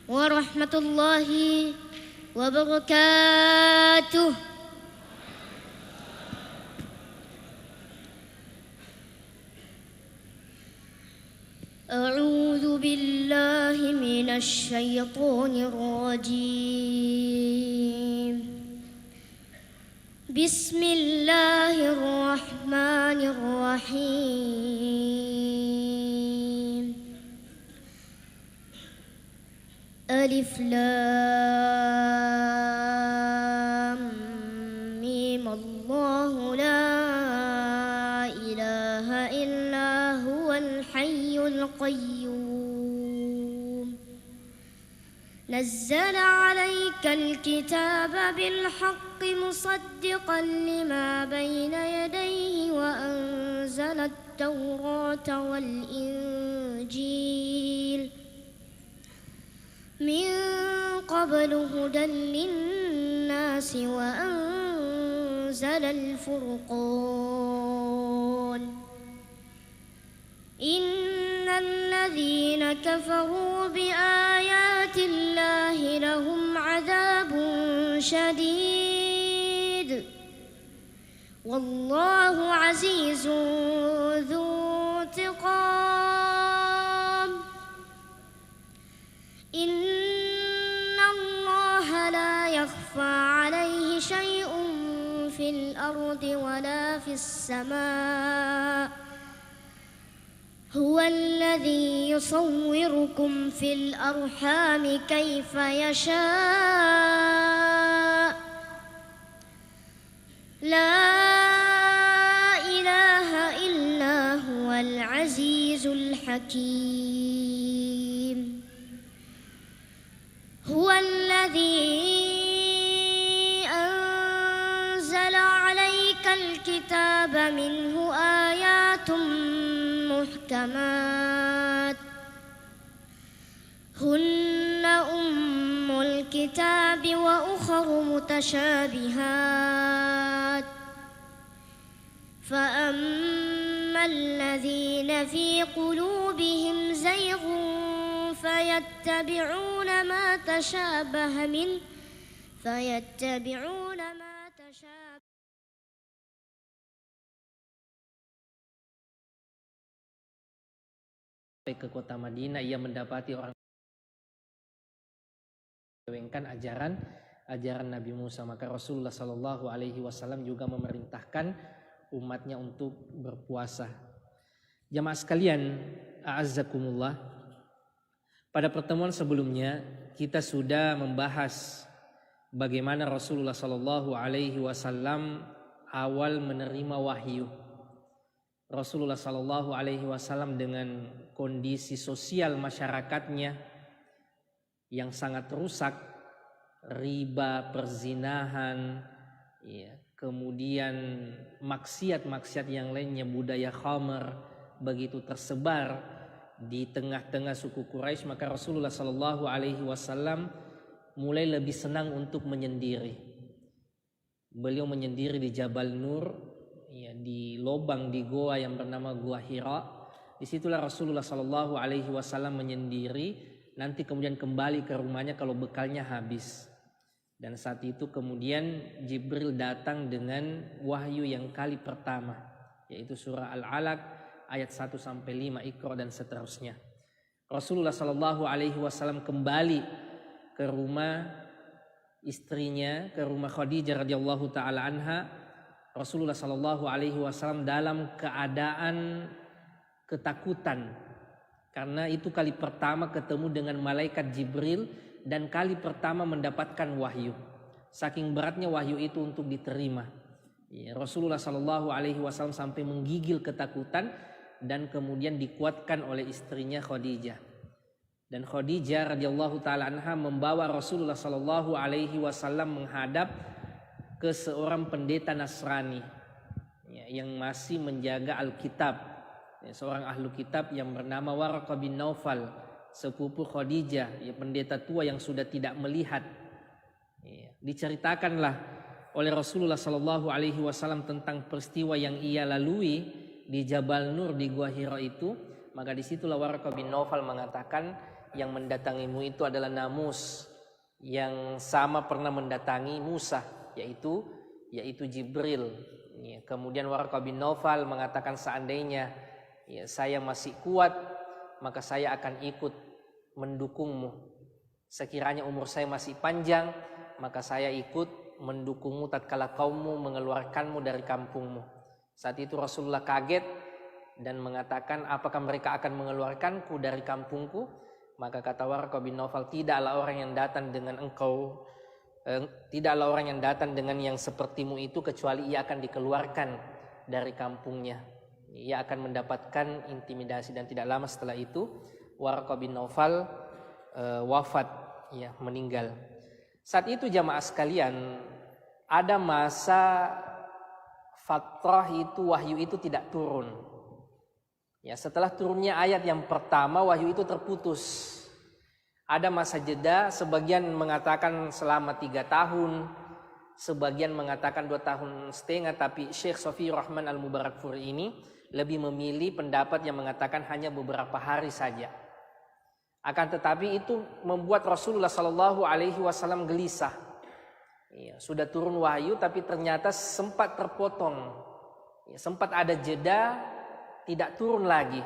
warahmatullahi wabarakatuh. A'udzu billahi minasy syaithanir rajim. Bismillahirrahmanirrahim. Alif lam mim. Allahu la ilaha illa huwal hayyul qayyum. Nazzala 'alaikal kitaba bil haqqi musaddiqan lima bayna yadayhi wa anzala at-taurata wal injil min qablu hudan lin-nasi wa anzala al-furqan. Innal ladzina kafaru bi ayati llahi lahum 'adzabun syadid wallahu 'azizun dzu intiqam. Innallaha la yakhfa 'alaihi syai'un fil ardi wala fis samaa. Huwa alladhi yusawwirukum fil arhami kaifa yasha'. La ilaha illa huwal azizul hakim. Huwa alladhi anzala 'alaikal kitaba minhu ayatun muhkamat hunna ummul kitabi wa ukharu mutasyabihat fa ammal ladzina fi qulubihim zayghun fayattabi'una ma tashabaha min ke kota Madinah. Ia mendapati orang menyelewengkan ajaran Nabi Musa. Maka Rasulullah Shallallahu Alaihi Wasallam juga memerintahkan umatnya untuk berpuasa. Jamaah sekalian, a'azzakumullah. Pada pertemuan sebelumnya kita sudah membahas bagaimana Rasulullah Shallallahu Alaihi Wasallam awal menerima wahyu. Rasulullah Shallallahu Alaihi Wasallam dengan kondisi sosial masyarakatnya yang sangat rusak, riba, perzinahan, ya, kemudian maksiat-maksiat yang lainnya, budaya khamr begitu tersebar di tengah-tengah suku Quraisy, maka Rasulullah Shallallahu Alaihi Wasallam mulai lebih senang untuk menyendiri. Beliau menyendiri di Jabal Nur, ya, di lubang di goa yang bernama Gua Hira. Disitulah Rasulullah Shallallahu Alaihi Wasallam menyendiri, nanti kemudian kembali ke rumahnya kalau bekalnya habis. Dan saat itu kemudian Jibril datang dengan wahyu yang kali pertama, yaitu surah Al-Alaq ayat 1 sampai 5, Iqra dan seterusnya. Rasulullah Shallallahu Alaihi Wasallam kembali ke rumah istrinya, ke rumah Khadijah radhiyallahu taala anha. Rasulullah Shallallahu Alaihi Wasallam dalam keadaan ketakutan karena itu kali pertama ketemu dengan malaikat Jibril dan kali pertama mendapatkan wahyu. Saking beratnya wahyu itu untuk diterima, ya, Rasulullah Shallallahu Alaihi Wasallam sampai menggigil ketakutan dan kemudian dikuatkan oleh istrinya Khadijah. Dan Khadijah radhiyallahu taala anha membawa Rasulullah Shallallahu Alaihi Wasallam menghadap ke seorang pendeta Nasrani, ya, yang masih menjaga Alkitab, ya, seorang ahlu kitab yang bernama Waraqah bin Naufal, sepupu Khadijah, ya, pendeta tua yang sudah tidak melihat. Ya, diceritakanlah oleh Rasulullah Shallallahu Alaihi Wasallam tentang peristiwa yang ia lalui di Jabal Nur di Gua Hira itu. Maka disitulah Waraqah bin Naufal mengatakan yang mendatangimu itu adalah namus yang sama pernah mendatangi Musa, yaitu Jibril. Ya, kemudian Waraqah bin Naufal mengatakan seandainya saya masih kuat, maka saya akan ikut mendukungmu. Sekiranya umur saya masih panjang, maka saya ikut mendukungmu tatkala kaummu mengeluarkanmu dari kampungmu. Saat itu Rasulullah kaget dan mengatakan, apakah mereka akan mengeluarkanku dari kampungku? Maka kata Waraqah bin Naufal, tidaklah orang yang datang dengan engkau, tidaklah orang yang datang dengan yang sepertimu itu kecuali ia akan dikeluarkan dari kampungnya. Ia akan mendapatkan intimidasi. Dan tidak lama setelah itu Waraqah bin Naufal wafat, meninggal. Saat itu jamaah sekalian, ada masa fatrah itu wahyu itu tidak turun. Setelah turunnya ayat yang pertama, wahyu itu terputus. Ada masa jeda, sebagian mengatakan selama 3 tahun, sebagian mengatakan 2 tahun setengah. Tapi Syekh Shafiyur Rahman Al-Mubarakfuri ini lebih memilih pendapat yang mengatakan hanya beberapa hari saja. Akan tetapi itu membuat Rasulullah SAW gelisah. Sudah turun wahyu tapi ternyata sempat terpotong. Sempat ada jeda, tidak turun lagi.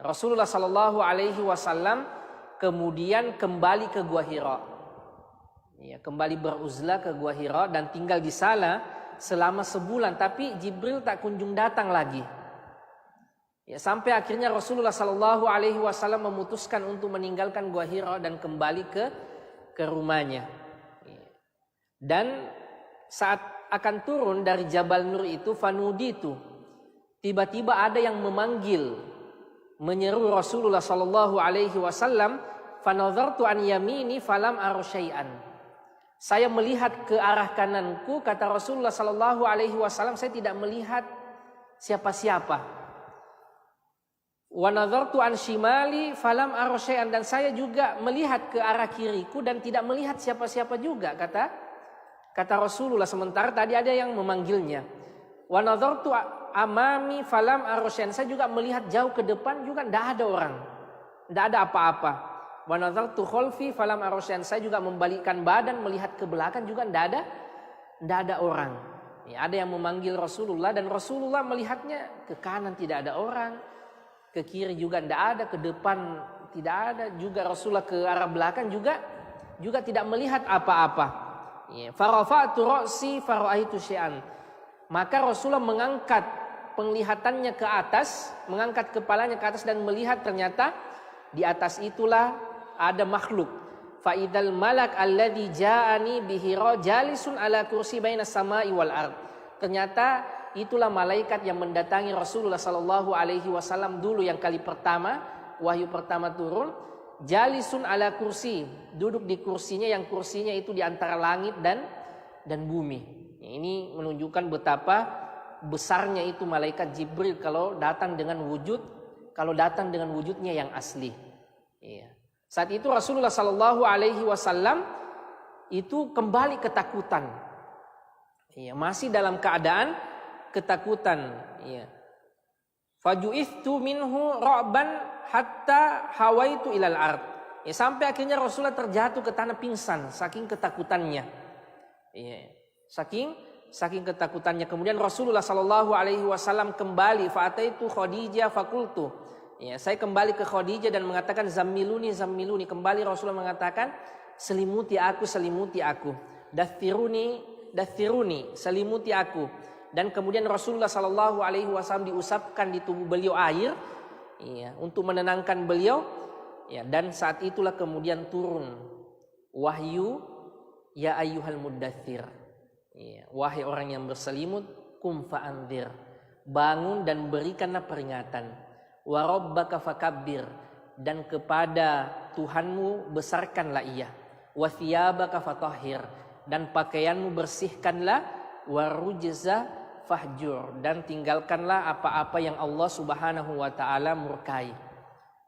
Rasulullah SAW kemudian kembali ke Gua Hira. Kembali beruzlah ke Gua Hira dan tinggal di sana selama sebulan. Tapi Jibril tak kunjung datang lagi. Sampai akhirnya Rasulullah SAW memutuskan untuk meninggalkan Gua Hira dan kembali ke rumahnya. Dan saat akan turun dari Jabal Nur itu, fanuditu, tiba-tiba ada yang memanggil, menyeru Rasulullah SAW. Fanadhartu an yamini falam ara syai'an. Saya melihat ke arah kananku, kata Rasulullah SAW, saya tidak melihat siapa-siapa. Wa nadhartu an shimali falam ara syai'an, dan saya juga melihat ke arah kiriku dan tidak melihat siapa-siapa juga, kata Rasulullah. Sementara tadi ada yang memanggilnya. Wa nadhartu amami falam ara syai'an, saya juga melihat jauh ke depan juga tidak ada orang, tidak ada apa-apa. Wa nadhartu khalfi falam ara syai'an, saya juga membalikkan badan melihat ke belakang juga tidak ada orang. Ada yang memanggil Rasulullah dan Rasulullah melihatnya ke kanan tidak ada orang, ke kiri juga tidak ada, ke depan tidak ada juga. Rasulullah ke arah belakang juga tidak melihat apa-apa. Farafa'tu ra'si fara'aitu syai'an. Maka Rasulullah mengangkat penglihatannya ke atas, mengangkat kepalanya ke atas dan melihat ternyata di atas itulah ada makhluk. Fa'idal malak alladhi ja'ani bihira jalisun ala kursi bainas sama'i wal ard. Ternyata itulah malaikat yang mendatangi Rasulullah SAW dulu yang kali pertama, wahyu pertama turun. Jalisun ala kursi, duduk di kursinya, yang kursinya itu di antara langit dan bumi. Ini menunjukkan betapa besarnya itu malaikat Jibril kalau datang dengan wujudnya yang asli. Saat itu Rasulullah SAW itu kembali ketakutan. Masih dalam keadaan ketakutan. Faju'ithtu minhu ra'ban hatta hawaitu ilal ard. Sampai akhirnya Rasulullah terjatuh ke tanah pingsan saking ketakutannya. Saking ketakutannya. Kemudian Rasulullah SAW kembali, fa'ataitu Khadijah fakultu. Saya kembali ke Khadijah dan mengatakan zammiluni. Kembali Rasulullah mengatakan selimuti aku. Dathiruni, selimuti aku. Dan kemudian Rasulullah SAW diusapkan di tubuh beliau air, untuk menenangkan beliau. Dan saat itulah kemudian turun wahyu, ya ayyuhal muddathir, wahai orang yang berselimut, kum fa'anzir, bangun dan berikanlah peringatan. Wa rabbaka fakabbir, dan kepada Tuhanmu besarkanlah ia. Wa thiyabaka fatahhir, dan pakaianmu bersihkanlah. Wa rujza fahjur, dan tinggalkanlah apa-apa yang Allah Subhanahu wa taala murkai.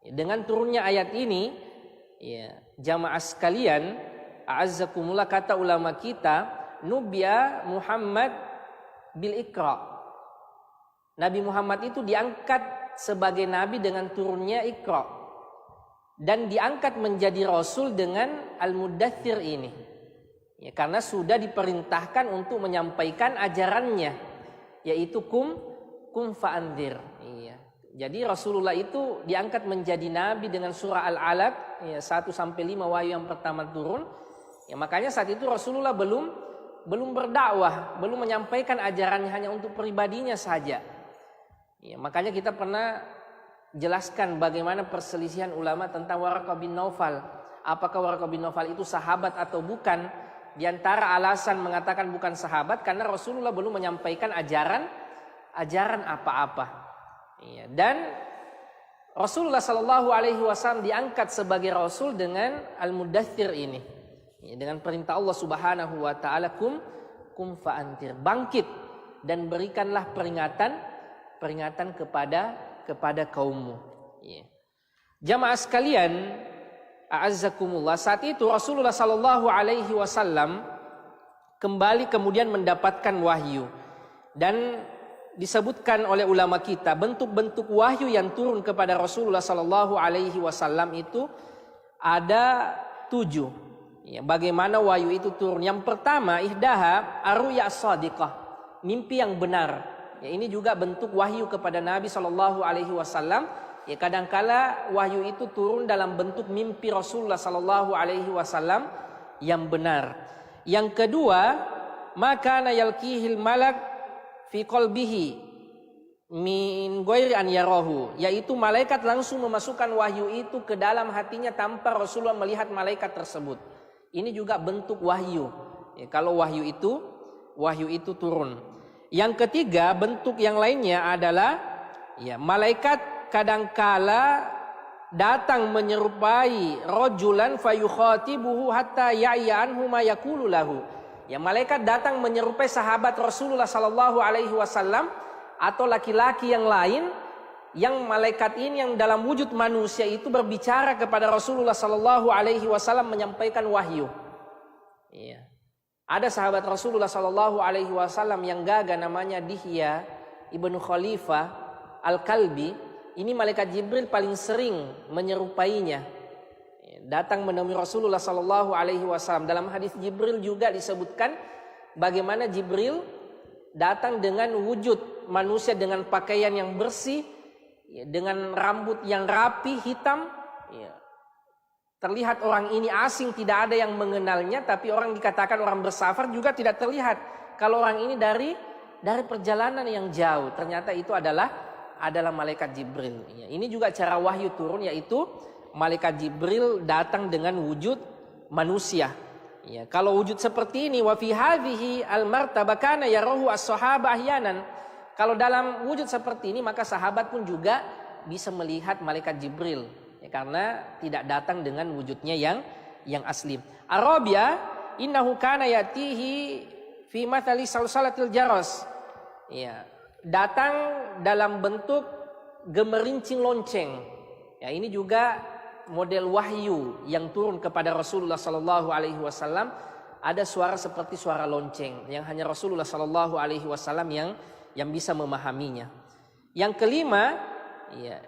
Dengan turunnya ayat ini, jamaah sekalian, a'azzakumullah, kata ulama kita, nubya Muhammad bil Iqra. Nabi Muhammad itu diangkat sebagai nabi dengan turunnya Iqra, dan diangkat menjadi rasul dengan Al-Muddathir ini. Ya, karena sudah diperintahkan untuk menyampaikan ajarannya, yaitu kum fa'anzir. Iya. Jadi Rasulullah itu diangkat menjadi nabi dengan surah Al-Alaq, ya, 1-5 wahyu yang pertama turun. Ya, makanya saat itu Rasulullah belum berdakwah, belum menyampaikan ajarannya, hanya untuk pribadinya saja. Ya, makanya kita pernah jelaskan bagaimana perselisihan ulama tentang Waraqah bin Naufal. Apakah Waraqah bin Naufal itu sahabat atau bukan? Di antara alasan mengatakan bukan sahabat karena Rasulullah belum menyampaikan ajaran apa-apa. Ya, dan Rasulullah Shallallahu Alaihi Wasallam diangkat sebagai Rasul dengan Al-Muddathir ini, ya, dengan perintah Allah Subhanahu Wa Taala kum fa'antir, bangkit dan berikanlah peringatan kepada kaummu. Ya. Jamaah sekalian, a'azzakumullah, saat itu Rasulullah Shallallahu Alaihi Wasallam kembali kemudian mendapatkan wahyu, dan disebutkan oleh ulama kita bentuk-bentuk wahyu yang turun kepada Rasulullah Sallallahu Alaihi Wasallam itu ada 7. Ya, bagaimana wahyu itu turun? Yang pertama, ihdaha ar-ru'ya as-shadiqah, mimpi yang benar. Ya, ini juga bentuk wahyu kepada Nabi Sallallahu Alaihi Wasallam. Ya, kadangkala wahyu itu turun dalam bentuk mimpi Rasulullah Sallallahu Alaihi Wasallam yang benar. Yang kedua, maka yalqihil malak fi qalbihi min ghairi an yarahu, yaitu malaikat langsung memasukkan wahyu itu ke dalam hatinya tanpa Rasulullah melihat malaikat tersebut. Ini juga bentuk wahyu. Ya, kalau wahyu itu turun. Yang ketiga, bentuk yang lainnya adalah ya, malaikat kadangkala datang menyerupai rajulan fayukhatibuhu hatta ya'ya anhu ma yaqulu lahu. Ya, malaikat datang menyerupai sahabat Rasulullah Sallallahu Alaihi Wasallam atau laki-laki yang lain, yang malaikat ini yang dalam wujud manusia itu berbicara kepada Rasulullah Sallallahu Alaihi Wasallam menyampaikan wahyu. Ya. Ada sahabat Rasulullah Sallallahu Alaihi Wasallam yang gagah namanya Dihya ibnu Khalifah Al-Kalbi. Ini malaikat Jibril paling sering menyerupainya. Datang menemui Rasulullah Sallallahu Alaihi Wasallam. Dalam hadis Jibril juga disebutkan bagaimana Jibril datang dengan wujud manusia dengan pakaian yang bersih, ya, dengan rambut yang rapi hitam. Ya. Terlihat orang ini asing, tidak ada yang mengenalnya, tapi orang dikatakan orang bersafar juga tidak terlihat. Kalau orang ini dari perjalanan yang jauh, ternyata itu adalah malaikat Jibril. Ya. Ini juga cara wahyu turun, yaitu malaikat Jibril datang dengan wujud manusia. Ya, kalau wujud seperti ini, wa fi hadhihi al-martabah kana yarahu as-sahaba ahyanan. Kalau dalam wujud seperti ini, maka sahabat pun juga bisa melihat malaikat Jibril. Ya, karena tidak datang dengan wujudnya yang asli. Arabia innahu kana yatihi fi mathali salsalatil jaras. Ya, datang dalam bentuk gemerincing lonceng. Ya, ini juga model wahyu yang turun kepada Rasulullah Sallallahu Alaihi Wasallam. Ada suara seperti suara lonceng yang hanya Rasulullah Sallallahu Alaihi Wasallam yang bisa memahaminya. Yang kelima, ya,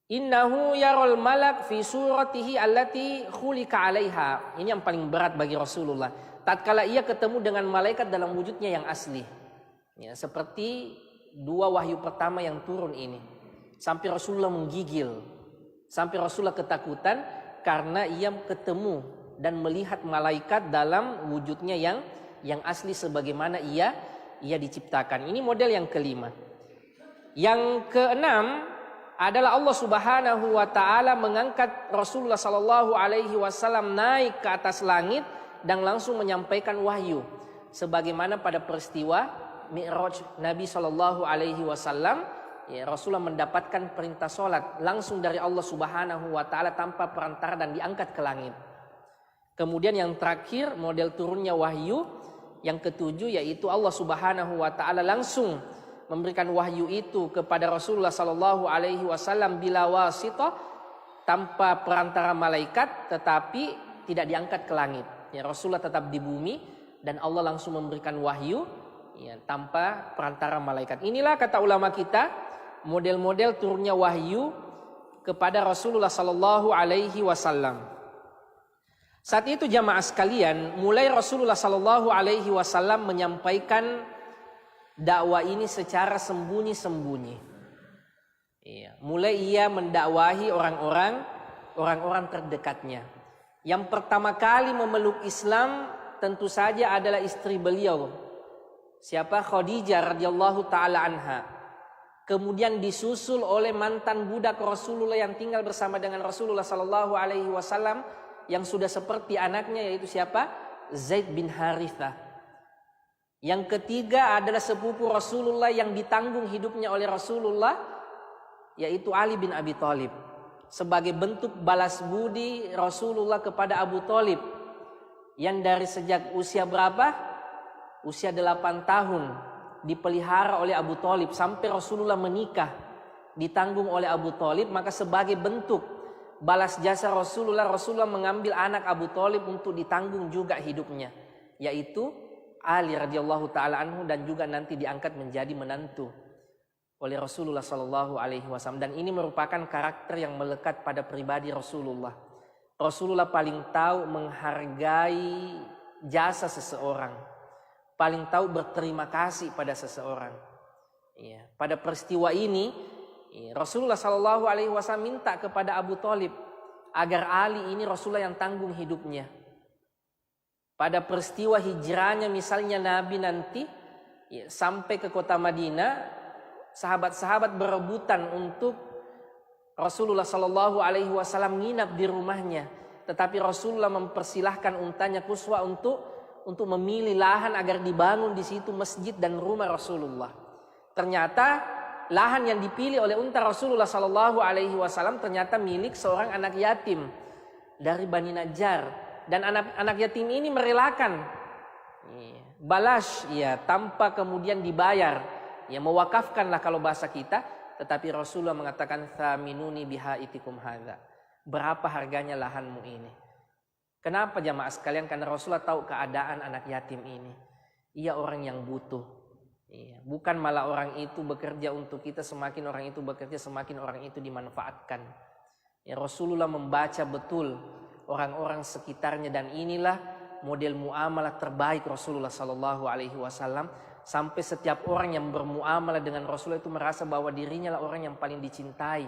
innahu yarul malak fi suratihi allati khulika alaiha. Ini yang paling berat bagi Rasulullah. Tatkala ia ketemu dengan malaikat dalam wujudnya yang asli. Ya, seperti 2 wahyu pertama yang turun ini. Sampai Rasulullah menggigil. Sampai Rasulullah ketakutan karena ia ketemu dan melihat malaikat dalam wujudnya yang asli sebagaimana ia diciptakan. Ini model yang kelima. Yang keenam adalah Allah Subhanahu wa taala mengangkat Rasulullah Sallallahu Alaihi Wasallam naik ke atas langit dan langsung menyampaikan wahyu sebagaimana pada peristiwa Mi'raj Nabi Sallallahu Alaihi Wasallam. Ya, Rasulullah mendapatkan perintah sholat langsung dari Allah Subhanahu wa taala tanpa perantara dan diangkat ke langit. Kemudian yang terakhir model turunnya wahyu yang ketujuh, yaitu Allah Subhanahu wa taala langsung memberikan wahyu itu kepada Rasulullah Sallallahu Alaihi Wasallam bila wasithah, tanpa perantara malaikat, tetapi tidak diangkat ke langit. Ya, Rasulullah tetap di bumi dan Allah langsung memberikan wahyu ya, tanpa perantara malaikat. Inilah kata ulama kita model-model turunnya wahyu kepada Rasulullah sallallahu alaihi wasallam. Saat itu jamaah sekalian, mulai Rasulullah sallallahu alaihi wasallam menyampaikan dakwah ini secara sembunyi-sembunyi. Iya, mulai ia mendakwahi orang-orang terdekatnya. Yang pertama kali memeluk Islam tentu saja adalah istri beliau. Siapa? Khadijah radhiyallahu taala anha. Kemudian disusul oleh mantan budak Rasulullah yang tinggal bersama dengan Rasulullah sallallahu alaihi wasallam yang sudah seperti anaknya, yaitu siapa? Zaid bin Harithah. Yang ketiga adalah sepupu Rasulullah yang ditanggung hidupnya oleh Rasulullah, yaitu Ali bin Abi Thalib. Sebagai bentuk balas budi Rasulullah kepada Abu Thalib yang dari sejak usia berapa? Usia 8 tahun dipelihara oleh Abu Thalib sampai Rasulullah menikah, ditanggung oleh Abu Thalib. Maka sebagai bentuk balas jasa Rasulullah mengambil anak Abu Thalib untuk ditanggung juga hidupnya, yaitu Ali radhiyallahu taala anhu, dan juga nanti diangkat menjadi menantu oleh Rasulullah sallallahu alaihi wasallam. Dan ini merupakan karakter yang melekat pada pribadi Rasulullah. Rasulullah paling tahu menghargai jasa seseorang, paling tahu berterima kasih pada seseorang. Ya, pada peristiwa ini Rasulullah sallallahu alaihi wasallam minta kepada Abu Thalib agar Ali ini Rasulullah yang tanggung hidupnya. Pada peristiwa hijrahnya misalnya Nabi nanti sampai ke kota Madinah, sahabat-sahabat berebutan untuk Rasulullah sallallahu alaihi wasallam nginap di rumahnya, tetapi Rasulullah mempersilahkan untanya Quswa untuk memilih lahan agar dibangun di situ masjid dan rumah Rasulullah. Ternyata lahan yang dipilih oleh unta Rasulullah sallallahu alaihi wasallam ternyata milik seorang anak yatim dari Bani Najjar, dan anak yatim ini merelakan balas ya tanpa kemudian dibayar, ya mewakafkanlah kalau bahasa kita. Tetapi Rasulullah mengatakan thaminuni biha itikum hadza. Berapa harganya lahanmu ini? Kenapa jamaah sekalian? Karena Rasulullah tahu keadaan anak yatim ini. Ia orang yang butuh. Bukan malah orang itu bekerja untuk kita, semakin orang itu bekerja semakin orang itu dimanfaatkan. Ya, Rasulullah membaca betul orang-orang sekitarnya, dan inilah model muamalah terbaik Rasulullah sallallahu alaihi wasallam. Sampai setiap orang yang bermuamalah dengan Rasulullah itu merasa bahwa dirinya lah orang yang paling dicintai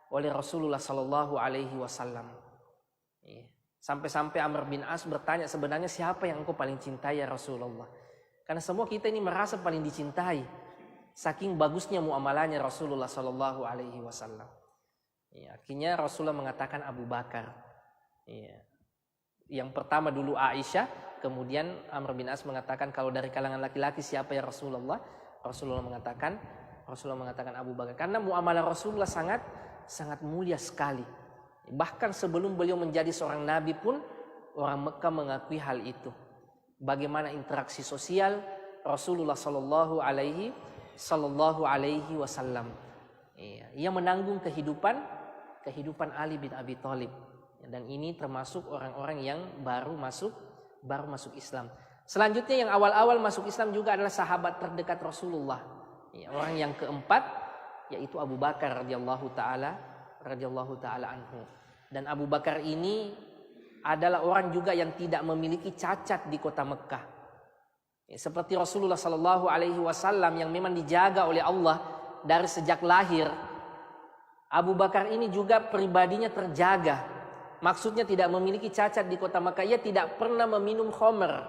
oleh Rasulullah sallallahu alaihi wasallam. Sampai-sampai Amr bin As bertanya, sebenarnya siapa yang engkau paling cintai ya Rasulullah? Karena semua kita ini merasa paling dicintai saking bagusnya muamalahnya Rasulullah sallallahu alaihi wasallam. Akhirnya Rasulullah mengatakan Abu Bakar. Yang pertama dulu Aisyah. Kemudian Amr bin As mengatakan, kalau dari kalangan laki-laki siapa ya Rasulullah? Rasulullah mengatakan Abu Bakar. Karena muamalah Rasulullah sangat mulia sekali. Bahkan sebelum beliau menjadi seorang nabi pun orang Mekah mengakui hal itu. Bagaimana interaksi sosial Rasulullah sallallahu alaihi wasallam. Ia menanggung kehidupan Ali bin Abi Thalib. Dan ini termasuk orang-orang yang baru masuk Islam. Selanjutnya yang awal-awal masuk Islam juga adalah sahabat terdekat Rasulullah. Orang yang keempat yaitu Abu Bakar radhiyallahu taala anhu. Dan Abu Bakar ini adalah orang juga yang tidak memiliki cacat di kota Mekah. Seperti Rasulullah sallallahu alaihi wasallam yang memang dijaga oleh Allah dari sejak lahir. Abu Bakar ini juga pribadinya terjaga. Maksudnya tidak memiliki cacat di kota Makkah. Ia tidak pernah meminum khamr,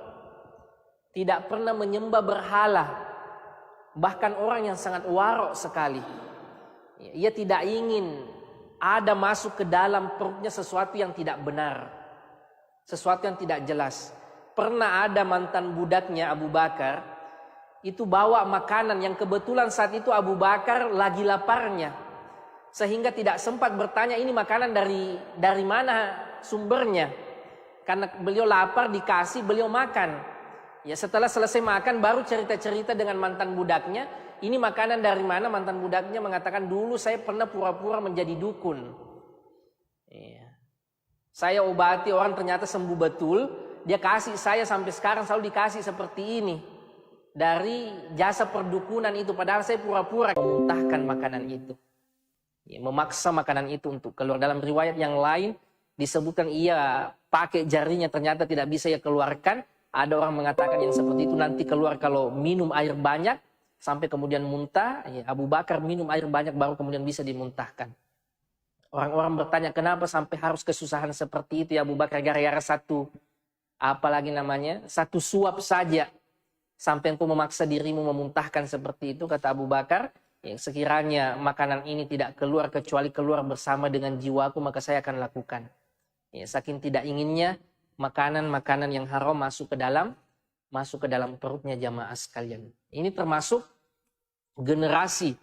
tidak pernah menyembah berhala. Bahkan orang yang sangat warok sekali. Ia tidak ingin ada masuk ke dalam perutnya sesuatu yang tidak benar, sesuatu yang tidak jelas. Pernah ada mantan budaknya Abu Bakar itu bawa makanan yang kebetulan saat itu Abu Bakar lagi laparnya, sehingga tidak sempat bertanya ini makanan dari mana sumbernya. Karena beliau lapar, dikasih, beliau makan. Ya, setelah selesai makan baru cerita-cerita dengan mantan budaknya, ini makanan dari mana? Mantan budaknya mengatakan, dulu saya pernah pura-pura menjadi dukun. Ya. Saya obati orang, ternyata sembuh betul. Dia kasih saya sampai sekarang selalu dikasih seperti ini. dari jasa perdukunan itu, padahal saya pura-pura memuntahkan makanan itu. Ya, memaksa makanan itu untuk keluar. Dalam riwayat yang lain disebutkan ia pakai jarinya, ternyata tidak bisa ia keluarkan. Ada orang mengatakan yang seperti itu nanti keluar kalau minum air banyak sampai kemudian muntah. Ya, Abu Bakar minum air banyak baru kemudian bisa dimuntahkan. Orang-orang bertanya, kenapa sampai harus kesusahan seperti itu ya Abu Bakar, gara-gara satu satu suap saja sampai engkau memaksa dirimu memuntahkan seperti itu. Kata Abu Bakar, ya, sekiranya makanan ini tidak keluar kecuali keluar bersama dengan jiwaku, maka saya akan lakukan. Ya, saking tidak inginnya makanan-makanan yang haram masuk ke dalam perutnya jamaah sekalian. Ini termasuk generasi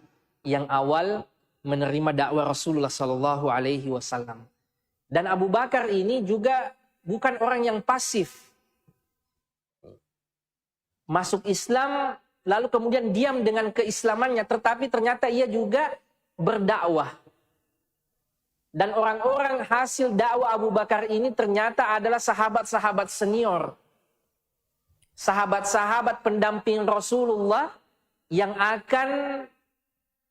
yang awal menerima dakwah Rasulullah Sallallahu Alaihi Wasallam. Dan Abu Bakar ini juga bukan orang yang pasif. Masuk Islam, lalu kemudian diam dengan keislamannya, tetapi ternyata ia juga berdakwah. Dan orang-orang hasil dakwah Abu Bakar ini ternyata adalah sahabat-sahabat senior. Sahabat-sahabat pendamping Rasulullah yang akan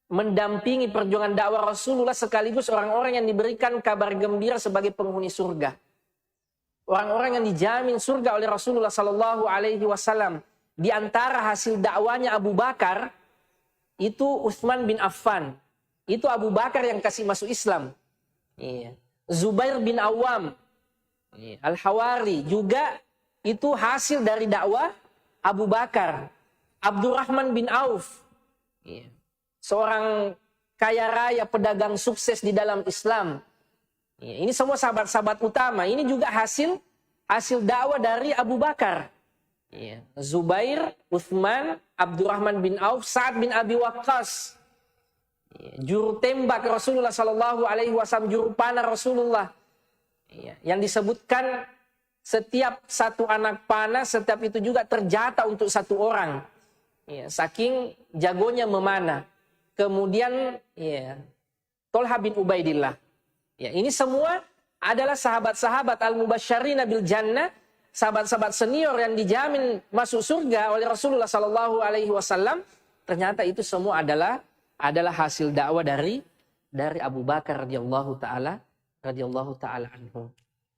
mendampingi perjuangan dakwah Rasulullah, sekaligus orang-orang yang diberikan kabar gembira sebagai penghuni surga. Orang-orang yang dijamin surga oleh Rasulullah Sallallahu Alaihi Wasallam. Di antara hasil dakwanya Abu Bakar itu Utsman bin Affan. Itu Abu Bakar yang kasih masuk Islam. Iya. Zubair bin Awam, Al-Hawari juga itu hasil dari dakwah Abu Bakar. Abdurrahman bin Auf, seorang kaya raya pedagang sukses di dalam Islam. Ini semua sahabat-sahabat utama. Ini juga hasil dakwah dari Abu Bakar. Zubair, Uthman, Abdurrahman bin Auf, Sa'ad bin Abi Waqqas, juru tembak Rasulullah Sallallahu Alaihi Wasallam, juru panah Rasulullah, yang disebutkan setiap satu anak panah, setiap itu juga terjatah untuk satu orang, saking jagonya memanah. Kemudian Tolha bin Ubaidillah, ini semua adalah sahabat-sahabat al-mubasysyirina bil jannah, sahabat-sahabat senior yang dijamin masuk surga oleh Rasulullah Sallallahu Alaihi Wasallam. Ternyata itu semua adalah hasil dakwah dari Abu Bakar radhiyallahu taala anhu.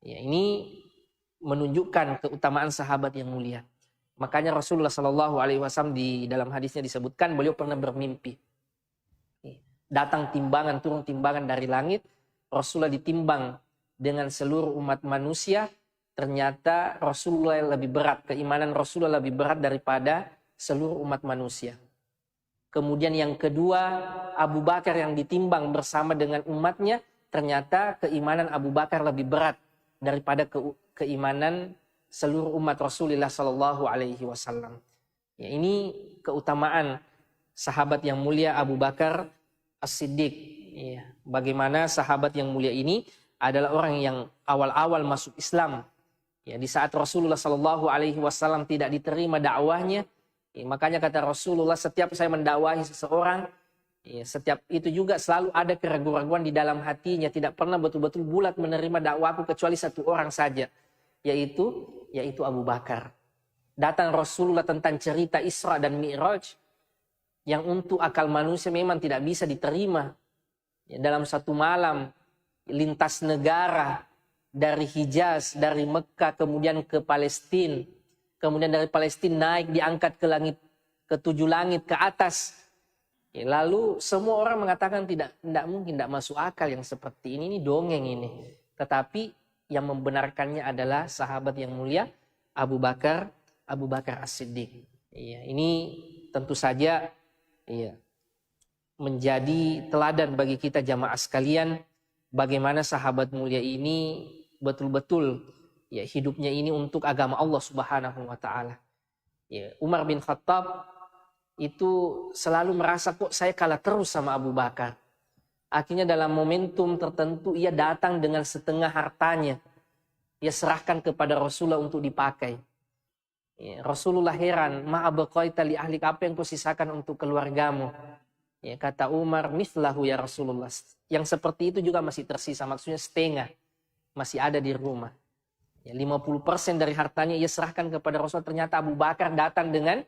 Ini menunjukkan keutamaan sahabat yang mulia. Makanya Rasulullah Sallallahu Alaihi Wasallam di dalam hadisnya disebutkan beliau pernah bermimpi. Datang timbangan, turun timbangan dari langit. Rasulullah ditimbang dengan seluruh umat manusia. Ternyata Rasulullah lebih berat, keimanan Rasulullah lebih berat daripada seluruh umat manusia. Kemudian yang kedua, Abu Bakar yang ditimbang bersama dengan umatnya, ternyata keimanan Abu Bakar lebih berat daripada keimanan seluruh umat Rasulullah Sallallahu Alaihi Wasallam. Ini keutamaan sahabat yang mulia Abu Bakar As-Siddiq. Bagaimana sahabat yang mulia ini adalah orang yang awal-awal masuk Islam. Di saat Rasulullah Sallallahu Alaihi Wasallam tidak diterima dakwahnya, makanya kata Rasulullah, setiap saya mendakwahi seseorang, setiap itu juga selalu ada keraguan-keraguan di dalam hatinya, tidak pernah betul-betul bulat menerima dakwahku kecuali satu orang saja, yaitu Abu Bakar. Datang Rasulullah tentang cerita Isra dan Mi'raj yang untuk akal manusia memang tidak bisa diterima. Dalam satu malam lintas negara, dari Hijaz, dari Mekah, kemudian ke Palestina. Kemudian dari Palestina naik, diangkat ke langit, ke 7 langit, ke atas. Lalu semua orang mengatakan tidak mungkin, tidak masuk akal yang seperti ini dongeng ini. Tetapi yang membenarkannya adalah sahabat yang mulia Abu Bakar As-Siddiq. Ini tentu saja menjadi teladan bagi kita jamaah sekalian, bagaimana sahabat mulia ini betul-betul hidupnya ini untuk agama Allah Subhanahu wa taala. Umar bin Khattab itu selalu merasa, kok saya kalah terus sama Abu Bakar. Akhirnya dalam momentum tertentu ia datang dengan setengah hartanya. Ia serahkan kepada Rasulullah untuk dipakai. Rasulullah heran, ma abqaita li ahlik, apa yang kau sisakan untuk keluargamu? Kata Umar, mislahu ya Rasulullah. Yang seperti itu juga masih tersisa, maksudnya setengah masih ada di rumah. 50% dari hartanya ia serahkan kepada Rasul. Ternyata Abu Bakar datang dengan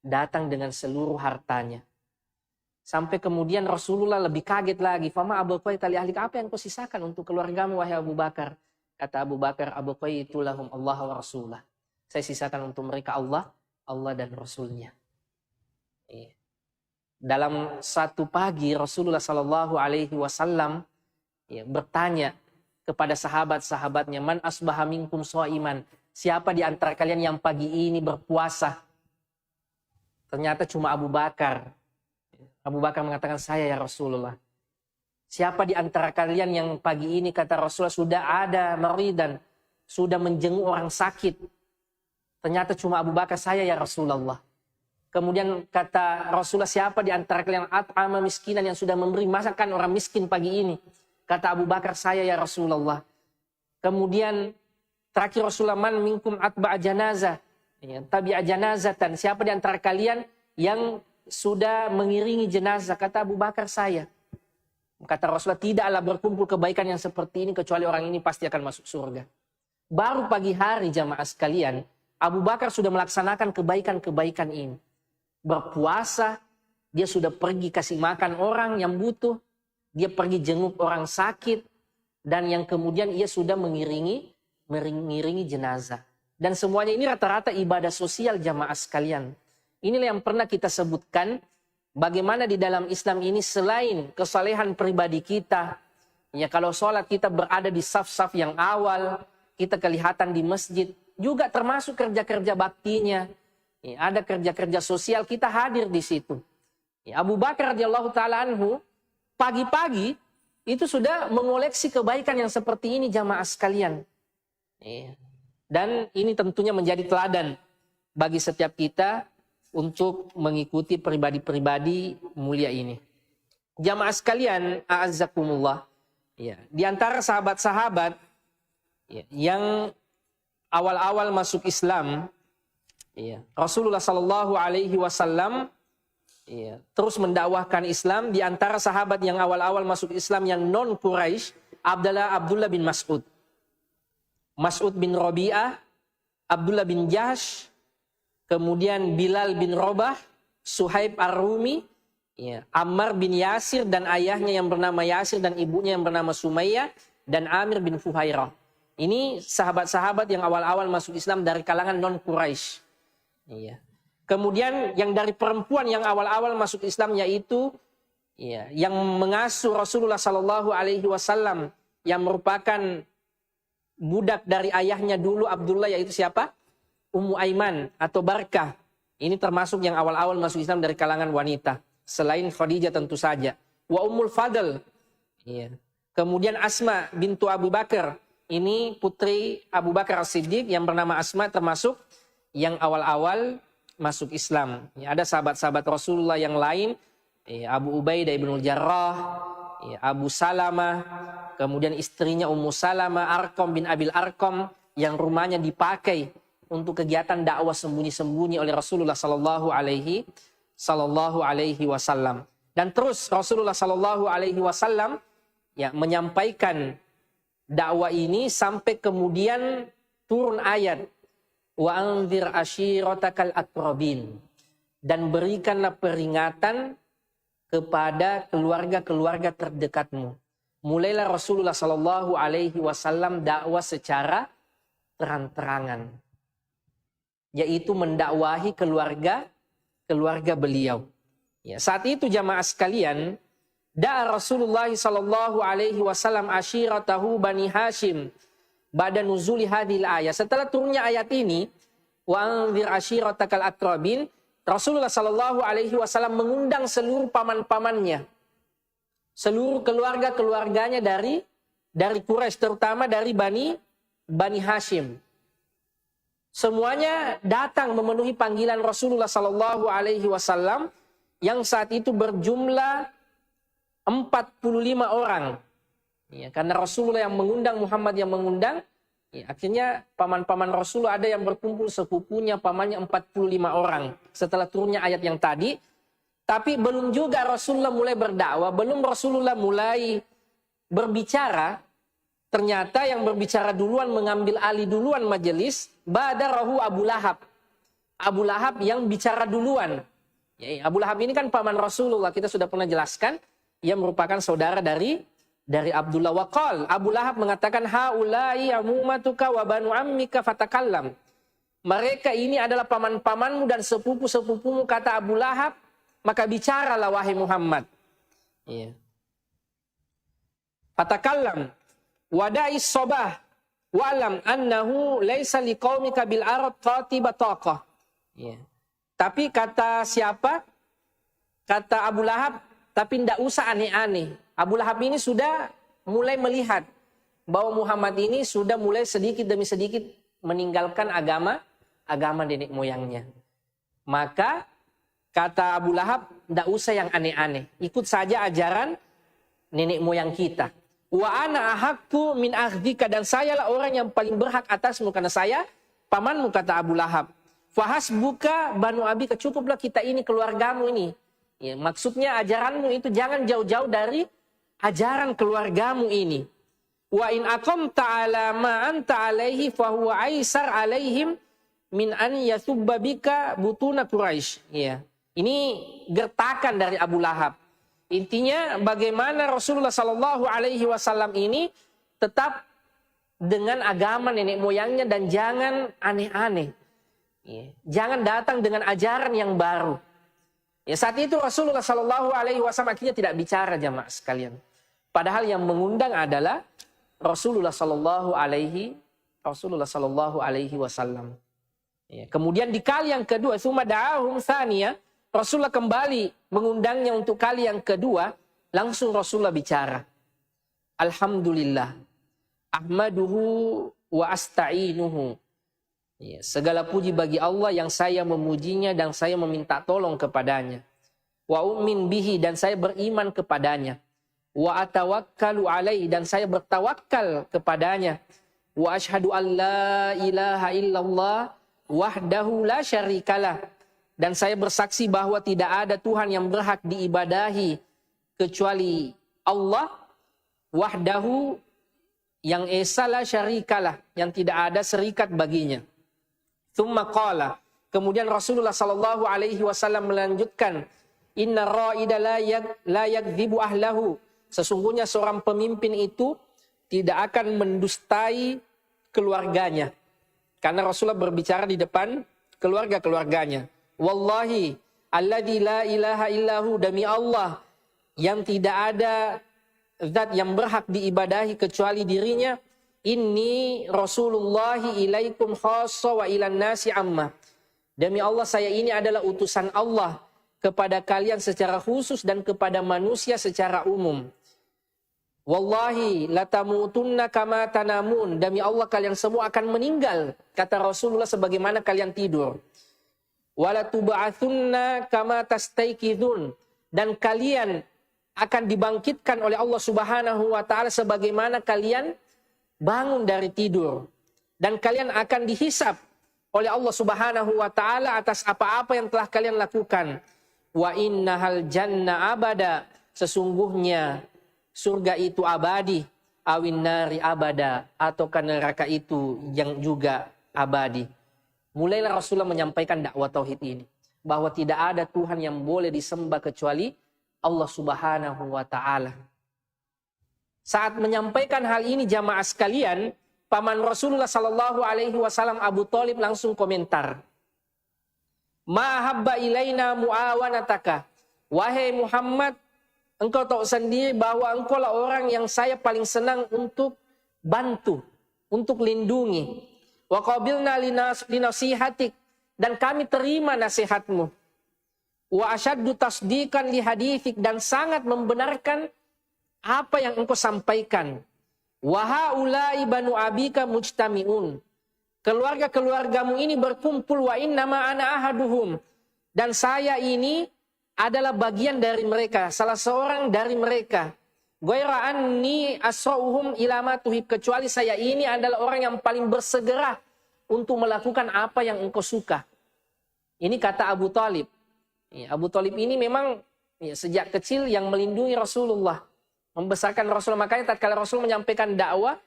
datang dengan seluruh hartanya. Sampai kemudian Rasulullah lebih kaget lagi. Fama abqaita li ahlika, apa yang kau sisakan untuk keluargamu wahai Abu Bakar? Kata Abu Bakar, abqaitu lahum Allah wa rasulah. Saya sisakan untuk mereka Allah dan Rasulnya. Dalam satu pagi Rasulullah Shallallahu Alaihi Wasallam bertanya kepada sahabat-sahabatnya, man asbaha minkum shaiman, siapa di antara kalian yang pagi ini berpuasa? Ternyata cuma Abu Bakar. Abu Bakar mengatakan, saya ya Rasulullah. Siapa di antara kalian yang pagi ini, kata Rasulullah, sudah ada maridan, sudah menjenguk orang sakit? Ternyata cuma Abu Bakar, saya ya Rasulullah. Kemudian kata Rasulullah, siapa di antara kalian at'ama miskinan, yang sudah memberi masakan orang miskin pagi ini? Kata Abu Bakar, saya ya Rasulullah. Kemudian terakhir Rasulullah, man minkum atba'a janazah, tabi'a janazatan, siapa di antara kalian yang sudah mengiringi jenazah? Kata Abu Bakar, saya. Kata Rasulullah, tidaklah berkumpul kebaikan yang seperti ini kecuali orang ini pasti akan masuk surga. Baru pagi hari jamaah sekalian, Abu Bakar sudah melaksanakan kebaikan-kebaikan ini. Berpuasa, dia sudah pergi kasih makan orang yang butuh, dia pergi jenguk orang sakit, dan yang kemudian ia sudah mengiringi jenazah. Dan semuanya ini rata-rata ibadah sosial jamaah sekalian. Inilah yang pernah kita sebutkan, bagaimana di dalam Islam ini selain kesalehan pribadi kita, ya kalau sholat kita berada di saf-saf yang awal, kita kelihatan di masjid, juga termasuk kerja-kerja baktinya. Ya, ada kerja-kerja sosial, kita hadir di situ. Ya, Abu Bakar radhiyallahu ta'ala anhu, pagi-pagi itu sudah mengoleksi kebaikan yang seperti ini jamaah sekalian. Ya. Dan ini tentunya menjadi teladan bagi setiap kita untuk mengikuti pribadi-pribadi mulia ini. Jamaah sekalian, a'azzakumullah. Ya, di antara sahabat-sahabat ya, yang awal-awal masuk Islam, ya, Rasulullah Sallallahu Alaihi Wasallam terus mendakwahkan Islam. Di antara sahabat yang awal-awal masuk Islam yang non Quraisy, Abdullah bin Mas'ud, Mas'ud bin Rabi'ah, Abdullah bin Jahsh, kemudian Bilal bin Rabah, Suhaib Ar-Rumi, ya, Ammar bin Yasir dan ayahnya yang bernama Yasir dan ibunya yang bernama Sumayyah, dan Amir bin Fuhairah. Ini sahabat-sahabat yang awal-awal masuk Islam dari kalangan non-Quraisy. Iya. Kemudian yang dari perempuan yang awal-awal masuk Islam yaitu yang mengasuh Rasulullah Sallallahu Alaihi Wasallam, yang merupakan budak dari ayahnya dulu Abdullah, yaitu siapa? Ummu Aiman atau Barkah. Ini termasuk yang awal-awal masuk Islam dari kalangan wanita. Selain Khadijah tentu saja. Wa Ummul Fadl. Iya. Kemudian Asma bintu Abu Bakar. Ini putri Abu Bakar As-Siddiq yang bernama Asma, termasuk yang awal-awal masuk Islam. Ya, ada sahabat-sahabat Rasulullah yang lain, Abu Ubaidah ibnul Jarrah, Abu Salamah, kemudian istrinya Ummu Salamah, Arqam bin Abil Arqam, yang rumahnya dipakai untuk kegiatan dakwah sembunyi-sembunyi oleh Rasulullah Sallallahu Alaihi Wasallam. Dan terus Rasulullah Sallallahu Alaihi Wasallam menyampaikan dakwah ini sampai kemudian turun ayat wa anzir ashiratakal aqrabin, dan berikanlah peringatan kepada keluarga-keluarga terdekatmu. Mulailah Rasulullah Sallallahu Alaihi Wasallam dakwah secara terang-terangan, yaitu mendakwahi keluarga beliau. Ya, saat itu jamaah sekalian, da'a Rasulullah Sallallahu Alaihi Wasallam ashiratahu Bani Hashim ba'da nuzuli hadhil ayat. Setelah turunnya ayat ini, wa anzir ashiratakal aqrabin, Rasulullah Sallallahu Alaihi Wasallam mengundang seluruh paman-pamannya, seluruh keluarga-keluarganya dari Quraisy, terutama dari Bani Hashim. Semuanya datang memenuhi panggilan Rasulullah Sallallahu Alaihi Wasallam yang saat itu berjumlah 45 orang. Ya, karena Rasulullah yang mengundang, Muhammad yang mengundang, ya, akhirnya paman-paman Rasulullah ada yang berkumpul, sepupunya, pamannya 45 orang. Setelah turunnya ayat yang tadi, tapi belum juga Rasulullah mulai berdakwah, belum Rasulullah mulai berbicara, ternyata yang berbicara duluan, mengambil alih duluan majelis, badarahu Abu Lahab. Abu Lahab yang bicara duluan. Ya, Abu Lahab ini kan paman Rasulullah, kita sudah pernah jelaskan, ia merupakan saudara dari Abdullah. Waqal, Abu Lahab mengatakan, haulai amumatuka wa banu ammika fatakallam. Mereka ini adalah paman-pamanmu dan sepupu-sepupumu, kata Abu Lahab, maka bicaralah wahai Muhammad. Ya. Fatakallam wada'is sobah wa'lam annahu laysa liqaumika bil arad qatiba taqah. Ya. Tapi kata siapa? Kata Abu Lahab, tapi tidak usah aneh-aneh. Abu Lahab ini sudah mulai melihat bahwa Muhammad ini sudah mulai sedikit demi sedikit meninggalkan agama nenek moyangnya. Maka kata Abu Lahab, tidak usah yang aneh-aneh. Ikut saja ajaran nenek moyang kita. Wa ana ahaqqu min akhdika, dan sayalah orang yang paling berhak atasmu karena saya pamanmu, kata Abu Lahab. Fahasbuka banu abika, cukuplah kita ini keluargamu ini. Ya, maksudnya ajaranmu itu jangan jauh-jauh dari ajaran keluargamu ini. Wa in aqamta ala ma anta alaihi fahuwa aisar alaihim min an yasubba bika butuna Quraisy. Ya. Ini gertakan dari Abu Lahab. Intinya bagaimana Rasulullah Shallallahu Alaihi Wasallam ini tetap dengan agama nenek moyangnya dan jangan aneh-aneh. Ya. Jangan datang dengan ajaran yang baru. Ya, saat itu Rasulullah Shallallahu Alaihi Wasallam akhirnya tidak bicara, jamaah sekalian. Padahal yang mengundang adalah Rasulullah Shallallahu Alaihi Wasallam. Ya. Kemudian di kali yang kedua, summa da'ahum tsaniya, Rasulullah kembali mengundangnya untuk kali yang kedua, langsung Rasulullah bicara. Alhamdulillah, ahmaduhu wa asta'inuhu. Ya, segala puji bagi Allah yang saya memujinya dan saya meminta tolong kepadanya. Wa umin bihi, dan saya beriman kepadanya. Wa atawakkalu alaihi, dan saya bertawakal kepadanya. Wa ashhadu an la ilaha illallah wahdahu la syarikalah, dan saya bersaksi bahwa tidak ada Tuhan yang berhak diibadahi kecuali Allah, wahdahu, yang esa la syarikalah, yang tidak ada serikat baginya. Tsumma qala, kemudian Rasulullah Shallallahu Alaihi Wasallam melanjutkan, inna ra'ida la yakdzibu ahlahu, sesungguhnya seorang pemimpin itu tidak akan mendustai keluarganya. Karena Rasulullah berbicara di depan keluarga-keluarganya. Wallahi alladzi la ilaha illahu, demi Allah yang tidak ada zat yang berhak diibadahi kecuali dirinya, inni rasulullahi ilaikum khassa wa ilan nasi amma. Demi Allah saya ini adalah utusan Allah kepada kalian secara khusus dan kepada manusia secara umum. Wallahi latamutunna kama tanamun, demi Allah kalian semua akan meninggal, kata Rasulullah, sebagaimana kalian tidur. Wala tub'atsunna kama tastaykidun, dan kalian akan dibangkitkan oleh Allah Subhanahu wa taala sebagaimana kalian bangun dari tidur, dan kalian akan dihisab oleh Allah Subhanahu wa taala atas apa-apa yang telah kalian lakukan. Wa innahal janna abada, sesungguhnya surga itu abadi, awin nari abada, ataukah neraka itu yang juga abadi. Mulailah Rasulullah menyampaikan dakwah tauhid ini, bahwa tidak ada Tuhan yang boleh disembah kecuali Allah Subhanahu wa taala. Saat menyampaikan hal ini, jamaah sekalian, paman Rasulullah Sallallahu Alaihi Wasallam Abu Thalib langsung komentar, ma habba ilaina muawanataka, wahai Muhammad, engkau tahu sendiri bahwa engkau lah orang yang saya paling senang untuk bantu, untuk lindungi. Wa qabilna linasihatik, dan kami terima nasihatmu. Wa asyaddu tasdiqan li hadithik, dan sangat membenarkan apa yang engkau sampaikan. Wa haula'i banu abika mujtami'un, keluarga-keluargamu ini berkumpul, wa innama ana ahaduhum, dan saya ini adalah bagian dari mereka, salah seorang dari mereka. Ghaira anni asra'uhum ila ma tuhib, kecuali saya ini adalah orang yang paling bersegera untuk melakukan apa yang engkau suka. Ini kata Abu Thalib. Ya, Abu Thalib ini memang sejak kecil yang melindungi Rasulullah, membesarkan Rasulullah. Makanya tatkala Rasul menyampaikan dakwah,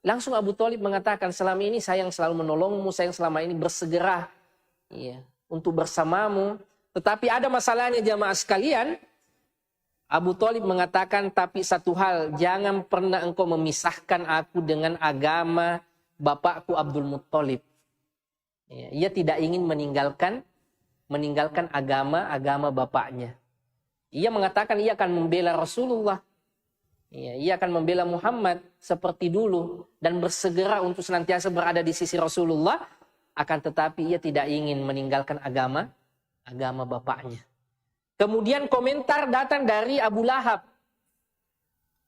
langsung Abu Thalib mengatakan, selama ini saya yang selalu menolongmu, saya yang selama ini bersegera Iya, untuk bersamamu. Tetapi ada masalahnya jamaah sekalian. Abu Thalib mengatakan, tapi satu hal, jangan pernah engkau memisahkan aku dengan agama bapakku Abdul Muttalib. Ia tidak ingin meninggalkan agama bapaknya. Ia mengatakan ia akan membela Rasulullah. Ia akan membela Muhammad seperti dulu dan bersegera untuk senantiasa berada di sisi Rasulullah. Akan tetapi ia tidak ingin meninggalkan agama bapaknya. Kemudian komentar datang dari Abu Lahab.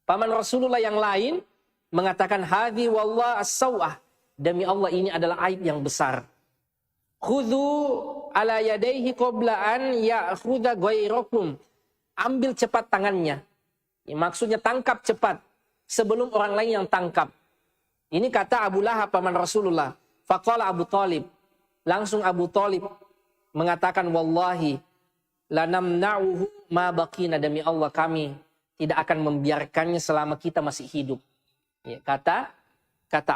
Paman Rasulullah yang lain mengatakan, hadhi wallah as-sawah. Demi Allah ini adalah aib yang besar. Khudhu ala yadaihi qabla an ya'khudha ghairakum. Ambil cepat tangannya. Maksudnya tangkap cepat sebelum orang lain yang tangkap. Ini kata Abu Lahab paman Rasulullah. Faqala Abu Thalib. Langsung Abu Thalib mengatakan, wallahi lanamna'uhu ma baqina, demi Allah kami tidak akan membiarkannya selama kita masih hidup. Ya, kata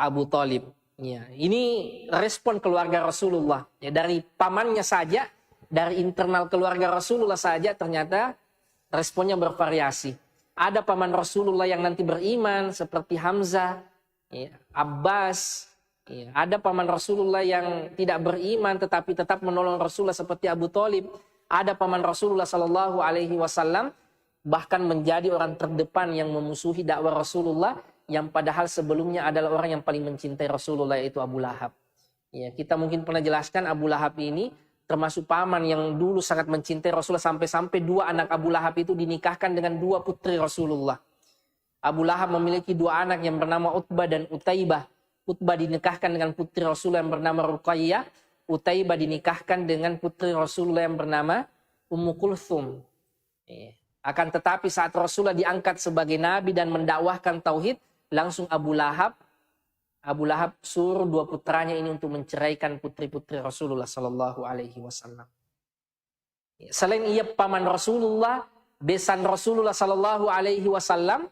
Abu Thalib. Ya, ini respon keluarga Rasulullah. Ya, dari pamannya saja, dari internal keluarga Rasulullah saja ternyata responnya bervariasi. Ada paman Rasulullah yang nanti beriman seperti Hamzah, ya, Abbas. Ya, ada paman Rasulullah yang tidak beriman tetapi tetap menolong Rasulullah seperti Abu Thalib. Ada paman Rasulullah Sallallahu Alaihi Wasallam bahkan menjadi orang terdepan yang memusuhi dakwah Rasulullah, yang padahal sebelumnya adalah orang yang paling mencintai Rasulullah, yaitu Abu Lahab. Ya, kita mungkin pernah jelaskan Abu Lahab ini termasuk paman yang dulu sangat mencintai Rasulullah, sampai-sampai 2 anak Abu Lahab itu dinikahkan dengan 2 putri Rasulullah. Abu Lahab memiliki 2 anak yang bernama Utbah dan Utaibah. Utbah dinikahkan dengan putri Rasulullah yang bernama Ruqayyah. Utaibah dinikahkan dengan putri Rasulullah yang bernama Ummu Kulthum. Akan tetapi saat Rasulullah diangkat sebagai nabi dan mendakwahkan tauhid, langsung Abu Lahab suruh 2 putranya ini untuk menceraikan putri-putri Rasulullah Sallallahu Alaihi Wasallam. Selain ia paman Rasulullah, besan Rasulullah Sallallahu Alaihi Wasallam,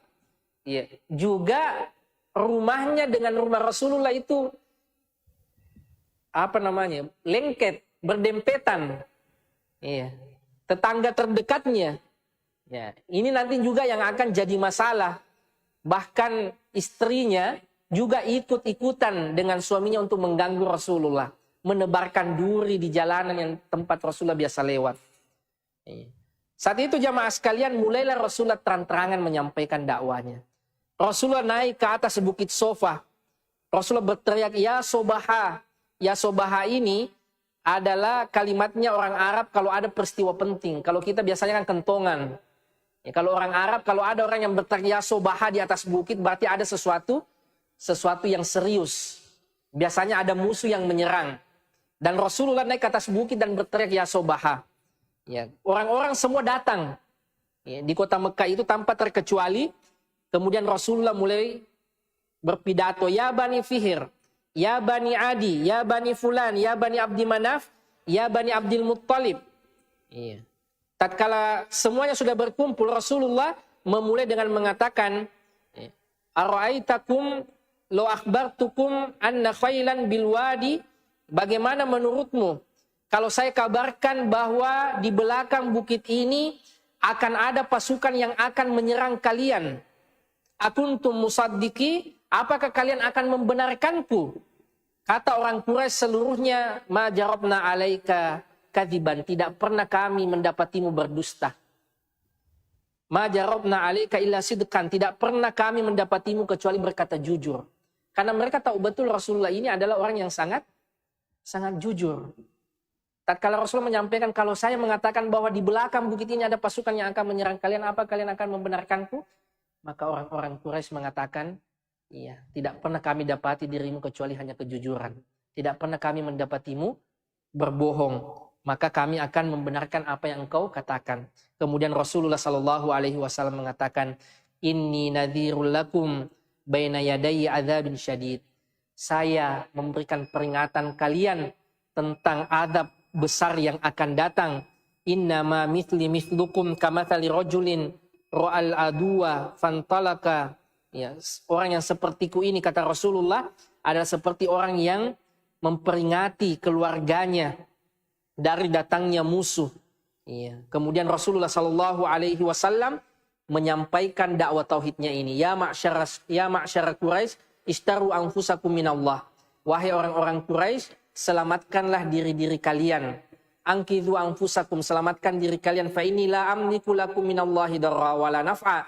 juga rumahnya dengan rumah Rasulullah itu lengket, berdempetan. Iya. Tetangga terdekatnya. Ya, ini nanti juga yang akan jadi masalah. Bahkan istrinya juga ikut-ikutan dengan suaminya untuk mengganggu Rasulullah, menebarkan duri di jalanan yang tempat Rasulullah biasa lewat. Iya. Saat itu jamaah sekalian, mulailah Rasulullah terang-terangan menyampaikan dakwanya. Rasulullah naik ke atas bukit Sofa. Rasulullah berteriak, ya Sobaha. Ya Sobaha ini adalah kalimatnya orang Arab kalau ada peristiwa penting. Kalau kita biasanya kan kentongan. Ya, kalau orang Arab, kalau ada orang yang berteriak ya Sobaha di atas bukit, berarti ada sesuatu yang serius. Biasanya ada musuh yang menyerang. Dan Rasulullah naik ke atas bukit dan berteriak ya Sobaha. Ya, orang-orang semua datang. Ya, di kota Mekah itu tanpa terkecuali. Kemudian Rasulullah mulai berpidato, ya Bani Fihir, ya Bani Adi, ya Bani Fulan, ya Bani Abdi Manaf, ya Bani Abdul Muttalib. Iya. Tatkala semuanya sudah berkumpul, Rasulullah memulai dengan mengatakan, Ara'aitakum lo akhbartukum anna khailan bil wadi, bagaimana menurutmu kalau saya kabarkan bahwa di belakang bukit ini akan ada pasukan yang akan menyerang kalian? Akuntum musaddiki, apakah kalian akan membenarkanku? Kata orang Quraisy seluruhnya, ma jarabna alaika kadziban, tidak pernah kami mendapatimu berdusta. Ma jarabna alaika illa sidqan, tidak pernah kami mendapatimu kecuali berkata jujur. Karena mereka tahu betul Rasulullah ini adalah orang yang sangat jujur. Tatkala Rasulullah menyampaikan, kalau saya mengatakan bahwa di belakang bukit ini ada pasukan yang akan menyerang kalian, apa kalian akan membenarkanku? Maka orang-orang Quraisy mengatakan, iya, tidak pernah kami dapati dirimu kecuali hanya kejujuran. Tidak pernah kami mendapatimu berbohong. Maka kami akan membenarkan apa yang engkau katakan. Kemudian Rasulullah Sallallahu Alaihi Wasallam mengatakan, Inni nadhirul lakum baina yadayya adzabin syadid. Saya memberikan peringatan kalian tentang adab besar yang akan datang. Innama mithli mithlukum kamathali rajulin ra'al aduwa fantalaka. Ya, orang yang sepertiku ini, kata Rasulullah, adalah seperti orang yang memperingati keluarganya dari datangnya musuh. Iya. Kemudian Rasulullah Shallallahu Alaihi Wasallam menyampaikan dakwah tauhidnya ini. Ya ma'syara Quraisy, istaru anfusakum minallah. Wahai orang-orang Quraisy, selamatkanlah diri-diri kalian. Angkidhu anfusakum, selamatkan diri kalian. Fa inni la amliku lakum minallahi darra wala naf'a.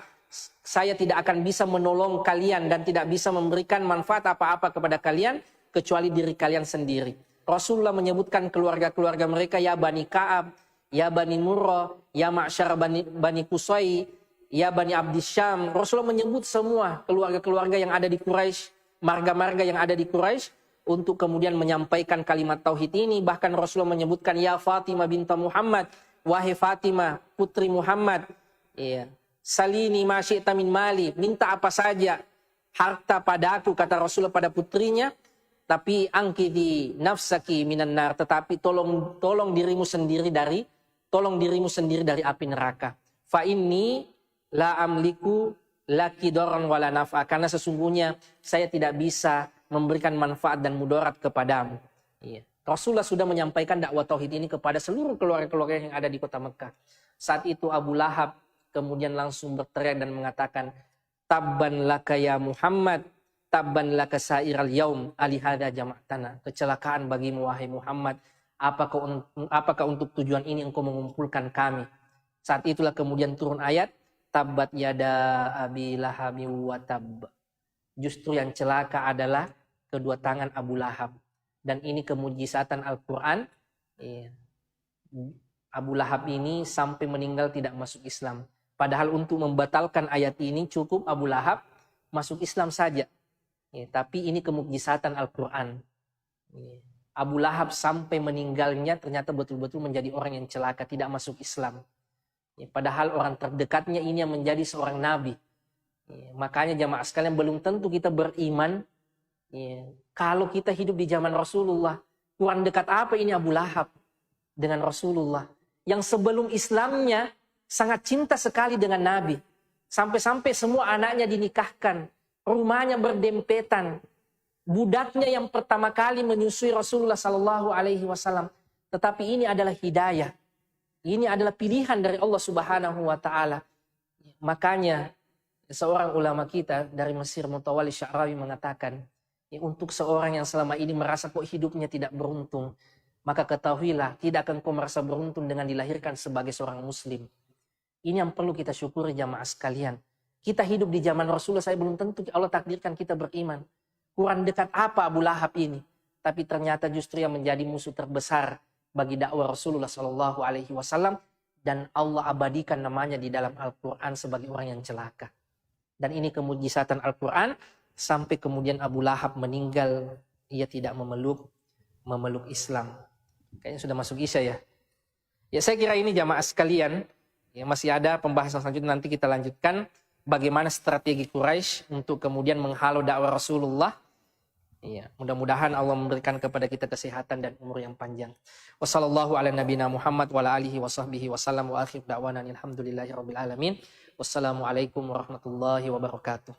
Saya tidak akan bisa menolong kalian dan tidak bisa memberikan manfaat apa-apa kepada kalian kecuali diri kalian sendiri. Rasulullah menyebutkan keluarga-keluarga mereka, ya Bani Ka'ab, ya Bani Murrah, ya Ma'syar Bani Qusay, ya Bani Abdisyam. Rasulullah menyebut semua keluarga-keluarga yang ada di Quraisy, marga-marga yang ada di Quraisy, untuk kemudian menyampaikan kalimat tauhid ini. Bahkan Rasulullah menyebutkan, ya Fatimah binta Muhammad, wahai Fatimah putri Muhammad, iya, salini ma syi'ta min mali, minta apa saja harta padaku, kata Rasulullah pada putrinya. Tapi angkidi nafsaki minan nar, tetapi tolong dirimu sendiri dari api neraka. Fa inni la amliku laki doron wala naf'a, karena sesungguhnya saya tidak bisa memberikan manfaat dan mudarat kepadamu. Iya. Rasulullah sudah menyampaikan dakwah tauhid ini kepada seluruh keluarga-keluarga yang ada di kota Mekah. Saat itu Abu Lahab kemudian langsung berteriak dan mengatakan, tabban laka ya Muhammad, tabban laka sa'iral yaum alihada jama'tana. Kecelakaan bagimu wahai Muhammad, apakah untuk tujuan ini engkau mengumpulkan kami. Saat itulah kemudian turun ayat, tabbat yada abi lahabi wa tab. Justru yang celaka adalah kedua tangan Abu Lahab. Dan ini kemujizatan Al-Quran. Abu Lahab ini sampai meninggal tidak masuk Islam. Padahal untuk membatalkan ayat ini cukup Abu Lahab masuk Islam saja. Tapi ini kemujizatan Al-Quran. Abu Lahab sampai meninggalnya ternyata betul-betul menjadi orang yang celaka, tidak masuk Islam. Padahal orang terdekatnya ini yang menjadi seorang nabi. Makanya jamaah sekalian, belum tentu kita beriman kalau kita hidup di zaman Rasulullah. Kurang dekat apa ini Abu Lahab dengan Rasulullah, yang sebelum Islamnya sangat cinta sekali dengan Nabi. Sampai-sampai semua anaknya dinikahkan, rumahnya berdempetan. Budaknya yang pertama kali menyusui Rasulullah Sallallahu Alaihi Wasallam. Tetapi ini adalah hidayah. Ini adalah pilihan dari Allah Subhanahu Wa Taala. Makanya seorang ulama kita dari Mesir, Mutawalli Sya'rawi, mengatakan, untuk seorang yang selama ini merasa kok hidupnya tidak beruntung, maka ketahuilah tidak akan kau merasa beruntung dengan dilahirkan sebagai seorang muslim. Ini yang perlu kita syukuri jamaah sekalian. Kita hidup di zaman Rasulullah, saya belum tentu Allah takdirkan kita beriman. Kurang dekat apa Abu Lahab ini? Tapi ternyata justru yang menjadi musuh terbesar bagi dakwah Rasulullah Shallallahu Alaihi Wasallam, dan Allah abadikan namanya di dalam Al-Quran sebagai orang yang celaka. Dan ini kemujizatan Al-Quran, sampai kemudian Abu Lahab meninggal, ia tidak memeluk Islam. Kayaknya sudah masuk Isya ya. Ya, saya kira ini jamaah sekalian. Ya, masih ada pembahasan selanjutnya, nanti kita lanjutkan bagaimana strategi Quraisy untuk kemudian menghalau dakwah Rasulullah. Ya, mudah-mudahan Allah memberikan kepada kita kesehatan dan umur yang panjang. Wassallallahu ala nabiyina Muhammad wa ala alihi wa sahbihi wasallam wa akhir da'wana alhamdulillahi rabbil alamin. Wassalamualaikum warahmatullahi wabarakatuh.